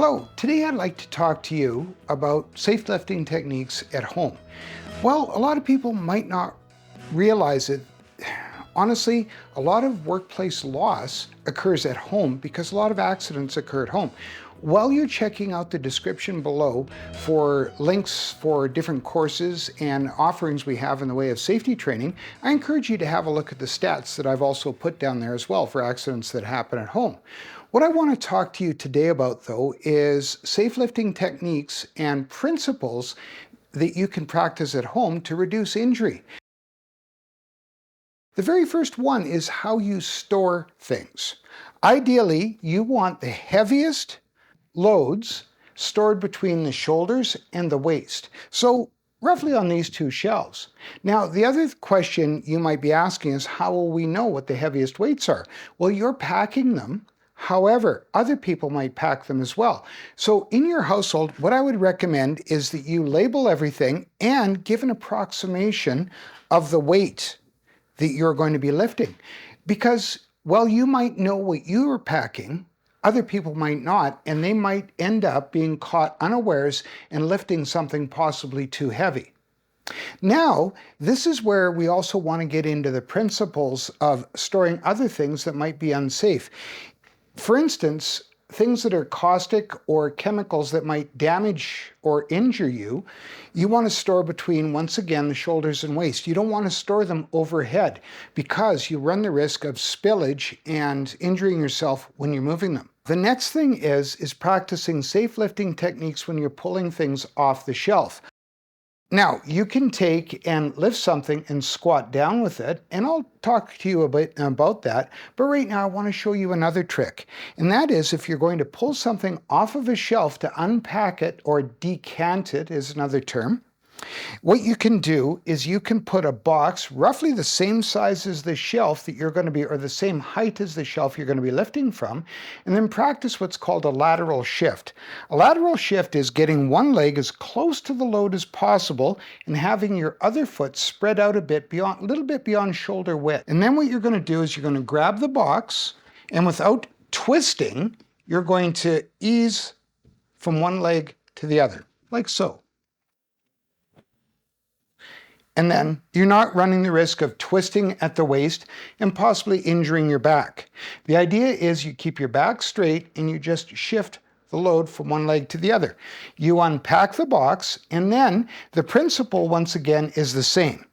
Hello, today I'd like to talk to you about safe lifting techniques at home. Well, a lot of people might not realize it. Honestly, a lot of workplace loss occurs at home because a lot of accidents occur at home. While you're checking out the description below for links for different courses and offerings we have in the way of safety training, I encourage you to have a look at the stats that I've also put down there as well for accidents that happen at home. What I want to talk to you today about, though, is safe lifting techniques and principles that you can practice at home to reduce injury. The very first one is how you store things. Ideally, you want the heaviest loads stored between the shoulders and the waist. So roughly on these two shelves. Now, the other question you might be asking is, how will we know what the heaviest weights are? Well, you're packing them. However, other people might pack them as well. So in your household, what I would recommend is that you label everything and give an approximation of the weight that you're going to be lifting. Because while you might know what you are packing, other people might not, and they might end up being caught unawares and lifting something possibly too heavy. Now, this is where we also want to get into the principles of storing other things that might be unsafe. For instance, things that are caustic or chemicals that might damage or injure you, you want to store between, once again, the shoulders and waist. You don't want to store them overhead because you run the risk of spillage and injuring yourself when you're moving them. The next thing is practicing safe lifting techniques when you're pulling things off the shelf. Now, you can take and lift something and squat down with it, and I'll talk to you a bit about that. But right now, I want to show you another trick. And that is, if you're going to pull something off of a shelf to unpack it, or decant it is another term, what you can do is you can put a box roughly the same size as the shelf that you're going to be, or the same height as the shelf you're going to be lifting from, and then practice what's called a lateral shift. A lateral shift is getting one leg as close to the load as possible and having your other foot spread out a little bit beyond shoulder width. And then what you're going to do is you're going to grab the box, and without twisting, you're going to ease from one leg to the other, like so. And then you're not running the risk of twisting at the waist and possibly injuring your back. The idea is you keep your back straight and you just shift the load from one leg to the other. You unpack the box, and then the principle, once again, is the same.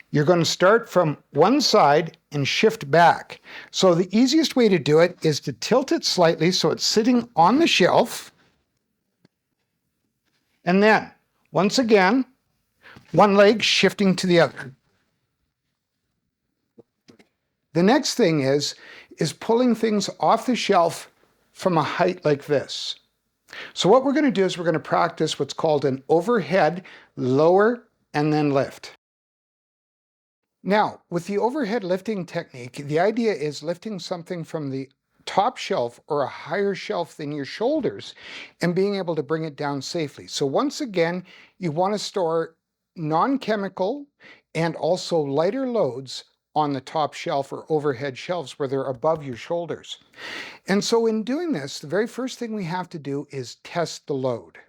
You're going to start from one side and shift back. So the easiest way to do it is to tilt it slightly so it's sitting on the shelf. And then, once again, one leg shifting to the other. The next thing is pulling things off the shelf from a height like this. So what we're going to do is we're going to practice what's called an overhead, lower, and then lift. Now, with the overhead lifting technique, the idea is lifting something from the top shelf or a higher shelf than your shoulders and being able to bring it down safely. So once again, you want to store non-chemical and also lighter loads on the top shelf or overhead shelves where they're above your shoulders. And so in doing this, the very first thing we have to do is test the load.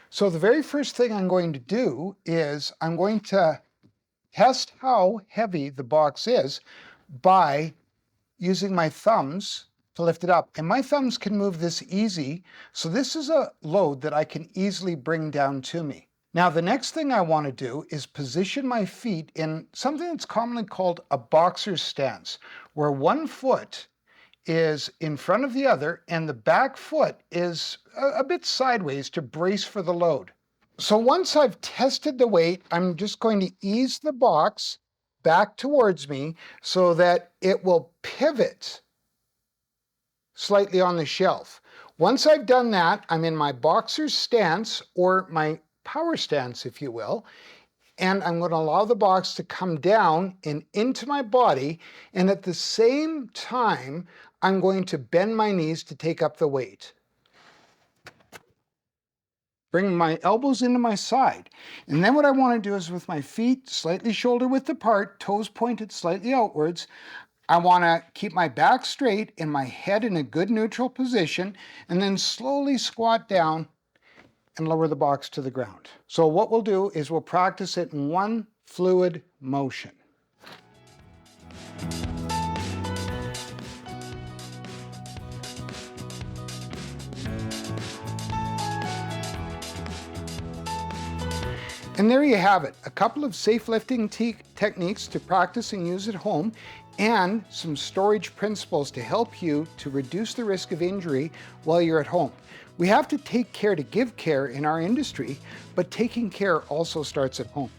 So the very first thing I'm going to do is I'm going to test how heavy the box is by using my thumbs to lift it up. And my thumbs can move this easy, so this is a load that I can easily bring down to me. Now, the next thing I want to do is position my feet in something that's commonly called a boxer's stance, where one foot is in front of the other and the back foot is a bit sideways to brace for the load. So once I've tested the weight, I'm just going to ease the box back towards me so that it will pivot slightly on the shelf. Once I've done that, I'm in my boxer's stance, or my power stance, if you will, and I'm going to allow the box to come down and into my body, and at the same time, I'm going to bend my knees to take up the weight. Bring my elbows into my side. And then what I want to do is, with my feet slightly shoulder width apart, toes pointed slightly outwards, I want to keep my back straight and my head in a good neutral position, and then slowly squat down and lower the box to the ground. So what we'll do is we'll practice it in one fluid motion. And there you have it, a couple of safe lifting techniques to practice and use at home, and some storage principles to help you to reduce the risk of injury while you're at home. We have to take care to give care in our industry, but taking care also starts at home.